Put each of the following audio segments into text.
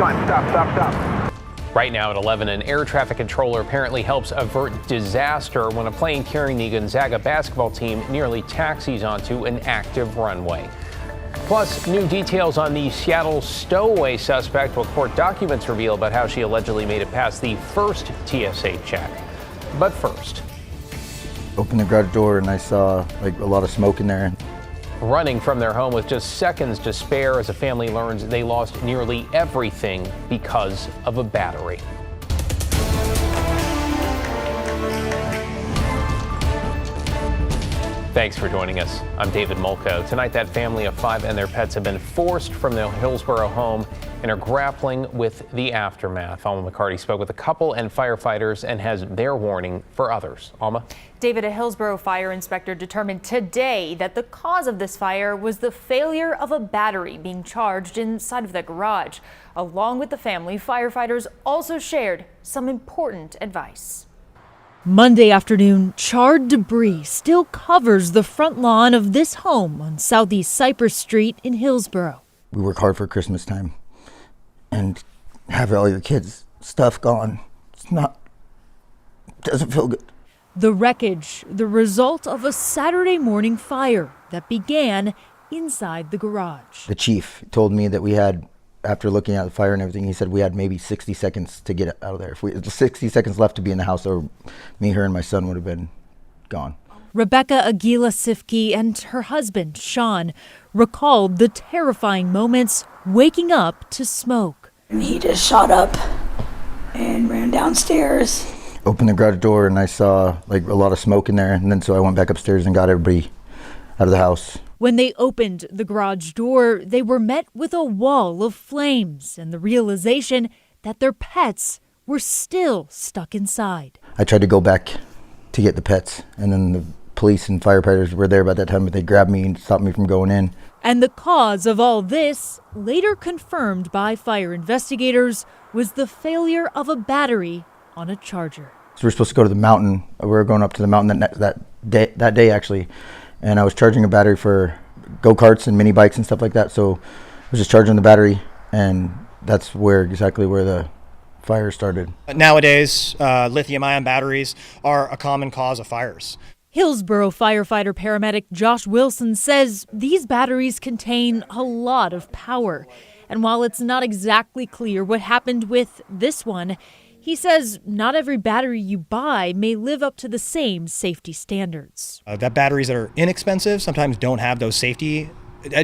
fine. Stop. Right now at 11, an air traffic controller apparently helps avert disaster when a plane carrying the Gonzaga basketball team nearly taxis onto an active runway. Plus, new details on the Seattle stowaway suspect, what court documents reveal about how she allegedly made it past the first TSA check. But first, opened the garage door and I saw like a lot of smoke in there. Running from their home with just seconds to spare as a family learns they lost nearly everything because of a battery. Thanks for joining us. I'm David Molko. Tonight, that family of 5 and their pets have been forced from their Hillsborough home and are grappling with the aftermath. Alma McCarty spoke with a couple and firefighters and has their warning for others. Alma? David, a Hillsborough fire inspector determined today that the cause of this fire was the failure of a battery being charged inside of the garage. Along with the family, firefighters also shared some important advice. Monday afternoon, charred debris still covers the front lawn of this home on Southeast Cypress Street in Hillsborough. We work hard for Christmas time and have all your kids' stuff gone. Doesn't feel good. The wreckage, the result of a Saturday morning fire that began inside the garage. The chief told me that we had, after looking at the fire and everything, he said we had maybe 60 seconds to get out of there. If we had 60 seconds left to be in the house, or me, her, and my son would have been gone. Rebecca Aguila Sifke and her husband, Sean, recalled the terrifying moments waking up to smoke. And he just shot up and ran downstairs. Opened the garage door and I saw like a lot of smoke in there, and then so I went back upstairs and got everybody out of the house. When they opened the garage door, they were met with a wall of flames and the realization that their pets were still stuck inside. I tried to go back to get the pets, and then the police and firefighters were there by that time, but they grabbed me and stopped me from going in. And the cause of all this, later confirmed by fire investigators, was the failure of a battery on a charger. So we're supposed to go to the mountain. We were going up to the mountain that day actually, and I was charging a battery for go-karts and mini bikes and stuff like that. So I was just charging the battery, and that's exactly where the fire started. Nowadays, lithium-ion batteries are a common cause of fires. Hillsborough firefighter paramedic Josh Wilson says these batteries contain a lot of power. And while it's not exactly clear what happened with this one, he says not every battery you buy may live up to the same safety standards. That batteries that are inexpensive sometimes don't have those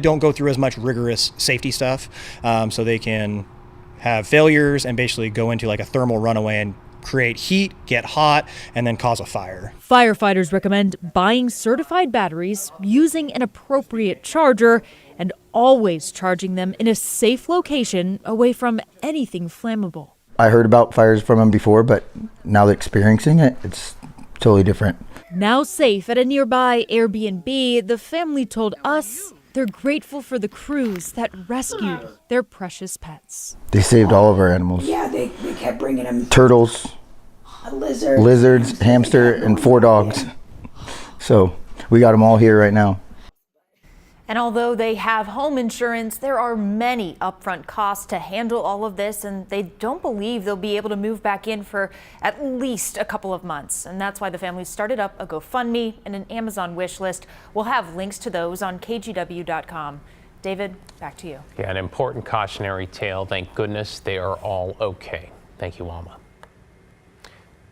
don't go through as much rigorous safety stuff, so they can have failures and basically go into like a thermal runaway and create heat, get hot, and then cause a fire. Firefighters recommend buying certified batteries, using an appropriate charger, and always charging them in a safe location away from anything flammable. I heard about fires from them before, but now that experiencing it, it's totally different. Now safe at a nearby Airbnb, the family told us they're grateful for the crews that rescued their precious pets. They saved all of our animals. Yeah, they kept bringing them. Turtles, a lizard, lizards, hamster, and 4 dogs. So we got them all here right now. And although they have home insurance, there are many upfront costs to handle all of this, and they don't believe they'll be able to move back in for at least a couple of months. And that's why the family started up a GoFundMe and an Amazon wish list. We'll have links to those on KGW.com. David, back to you. Yeah, an important cautionary tale. Thank goodness they are all okay. Thank you, Alma.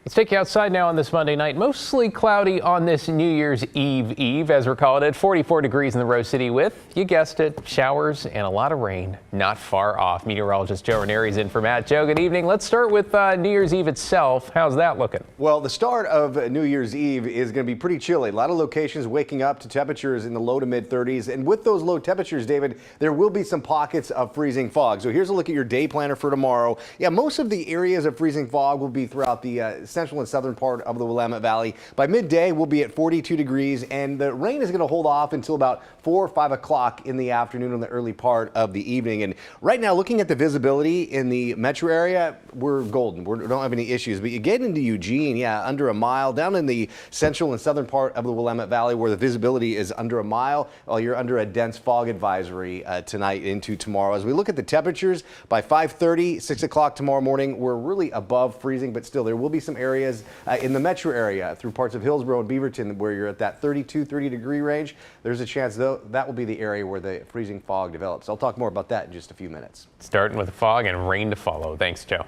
Let's take you outside now on this Monday night. Mostly cloudy on this New Year's Eve, as we're calling it. 44 degrees in the Rose City with, you guessed it, showers and a lot of rain not far off. Meteorologist Joe Ranieri's in for Matt. Joe, good evening. Let's start with New Year's Eve itself. How's that looking? Well, the start of New Year's Eve is going to be pretty chilly. A lot of locations waking up to temperatures in the low to mid 30s. And with those low temperatures, David, there will be some pockets of freezing fog. So here's a look at your day planner for tomorrow. Yeah, most of the areas of freezing fog will be throughout the central and southern part of the Willamette Valley. By midday, we'll be at 42 degrees, and the rain is going to hold off until about 4 or 5 o'clock in the afternoon and the early part of the evening. And right now, looking at the visibility in the metro area, we're golden. We don't have any issues. But you get into Eugene, under a mile. Down in the central and southern part of the Willamette Valley, where the visibility is under a mile, well, you're under a dense fog advisory tonight into tomorrow. As we look at the temperatures, by 5:30, 6 o'clock tomorrow morning, we're really above freezing, but still there will be some areas in the metro area through parts of Hillsborough and Beaverton where you're at that 30 degree range. There's a chance, though, that will be the area where the freezing fog develops. I'll talk more about that in just a few minutes. Starting with fog and rain to follow. Thanks, Joe.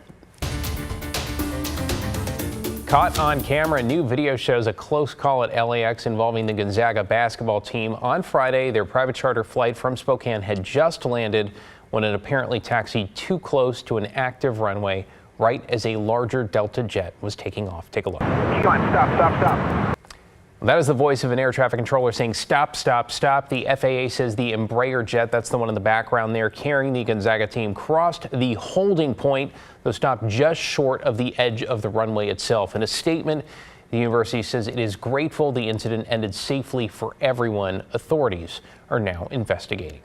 Caught on camera, new video shows a close call at LAX involving the Gonzaga basketball team. On Friday, their private charter flight from Spokane had just landed when it apparently taxied too close to an active runway right as a larger Delta jet was taking off. Take a look. Stop. That is the voice of an air traffic controller saying stop, stop, stop. The FAA says the Embraer jet, that's the one in the background there, carrying the Gonzaga team, crossed the holding point, though stopped just short of the edge of the runway itself. In a statement, the university says it is grateful the incident ended safely for everyone. Authorities are now investigating.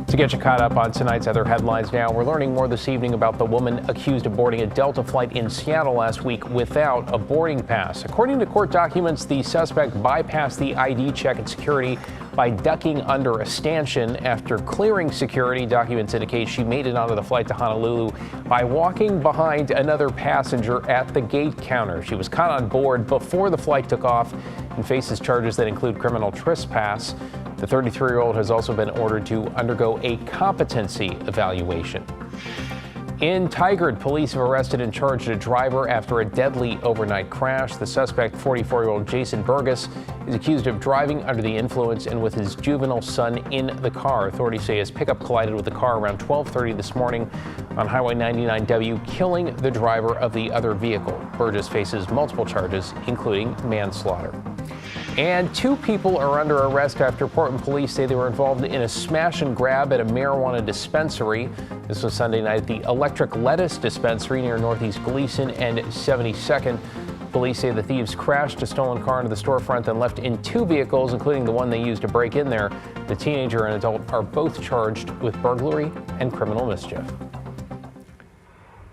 To get you caught up on tonight's other headlines now, we're learning more this evening about the woman accused of boarding a Delta flight in Seattle last week without a boarding pass. According to court documents, the suspect bypassed the ID check at security by ducking under a stanchion. After clearing security, documents indicate she made it onto the flight to Honolulu by walking behind another passenger at the gate counter. She was caught on board before the flight took off and faces charges that include criminal trespass. The 33-year-old has also been ordered to undergo a competency evaluation. In Tigard, police have arrested and charged a driver after a deadly overnight crash. The suspect, 44-year-old Jason Burgess, is accused of driving under the influence and with his juvenile son in the car. Authorities say his pickup collided with the car around 12:30 this morning on Highway 99W, killing the driver of the other vehicle. Burgess faces multiple charges, including manslaughter. And 2 people are under arrest after Portland police say they were involved in a smash and grab at a marijuana dispensary. This was Sunday night at the Electric Lettuce dispensary near Northeast Gleason and 72nd. Police say the thieves crashed a stolen car into the storefront and left in 2 vehicles, including the one they used to break in there. The teenager and adult are both charged with burglary and criminal mischief.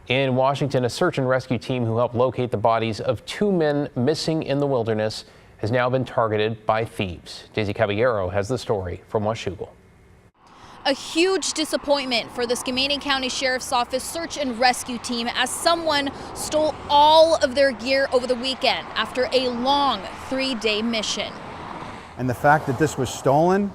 In Washington, a search and rescue team who helped locate the bodies of 2 men missing in the wilderness has now been targeted by thieves. Daisy Caballero has the story from Washougal. A huge disappointment for the Skamania County Sheriff's Office search and rescue team as someone stole all of their gear over the weekend after a long 3-day mission. And the fact that this was stolen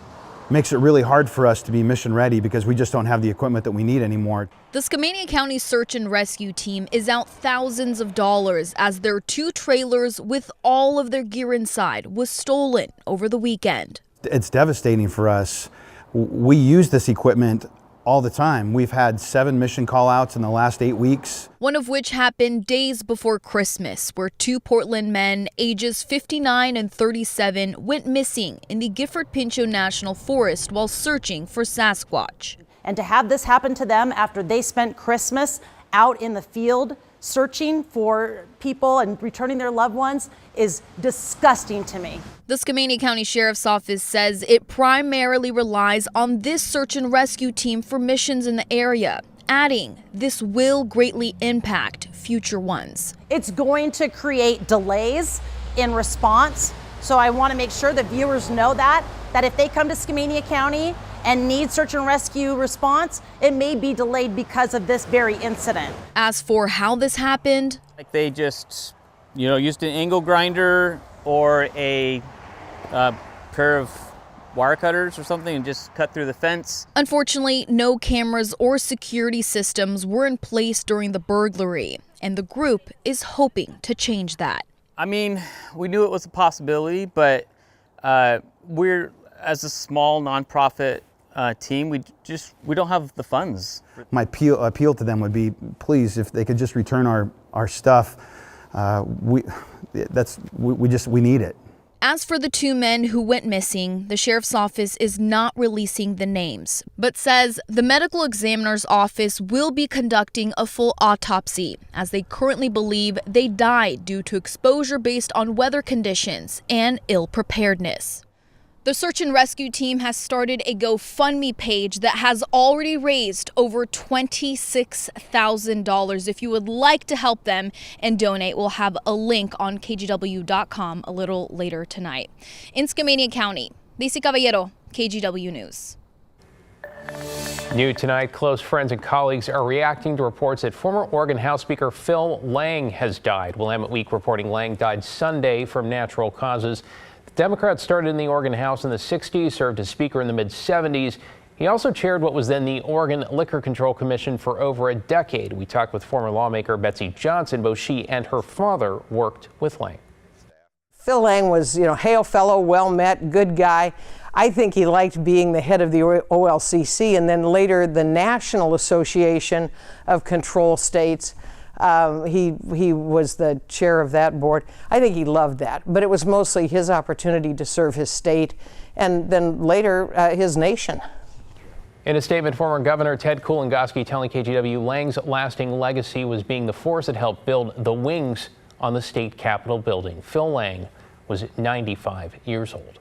makes it really hard for us to be mission ready because we just don't have the equipment that we need anymore. The Skamania County search and rescue team is out thousands of dollars as their 2 trailers with all of their gear inside was stolen over the weekend. It's devastating for us. We use this equipment all the time. We've had 7 mission call outs in the last 8 weeks. One of which happened days before Christmas, where 2 Portland men ages 59 and 37 went missing in the Gifford-Pinchot National Forest while searching for Sasquatch. And to have this happen to them after they spent Christmas out in the field searching for people and returning their loved ones is disgusting to me. The Skamania County Sheriff's Office says it primarily relies on this search and rescue team for missions in the area, adding this will greatly impact future ones. It's going to create delays in response, so I want to make sure that viewers know that if they come to Skamania County and need search and rescue response, it may be delayed because of this very incident. As for how this happened, like they just, used an angle grinder or a pair of wire cutters or something and just cut through the fence. Unfortunately, no cameras or security systems were in place during the burglary, and the group is hoping to change that. I mean, we knew it was a possibility, but we're, as a small nonprofit team, we don't have the funds. My appeal to them would be, please, if they could just return our stuff. We need it. As for the two men who went missing, the sheriff's office is not releasing the names, but says the medical examiner's office will be conducting a full autopsy, as they currently believe they died due to exposure based on weather conditions and ill preparedness. The search and rescue team has started a GoFundMe page that has already raised over $26,000. If you would like to help them and donate, we'll have a link on KGW.com a little later tonight. In Skamania County, Daisy Caballero, KGW News. New tonight, close friends and colleagues are reacting to reports that former Oregon House Speaker Phil Lang has died. Willamette Week reporting Lang died Sunday from natural causes. Democrat started in the Oregon House in the 60s, served as Speaker in the mid-70s. He also chaired what was then the Oregon Liquor Control Commission for over a decade. We talked with former lawmaker Betsy Johnson. Both she and her father worked with Lang. Phil Lang was, hail fellow, well met, good guy. I think he liked being the head of the OLCC and then later the National Association of Control States. He was the chair of that board. I think he loved that, but it was mostly his opportunity to serve his state and then later his nation. In a statement, former Governor Ted Kulongoski telling KGW Lang's lasting legacy was being the force that helped build the wings on the state capitol building. Phil Lang was 95 years old.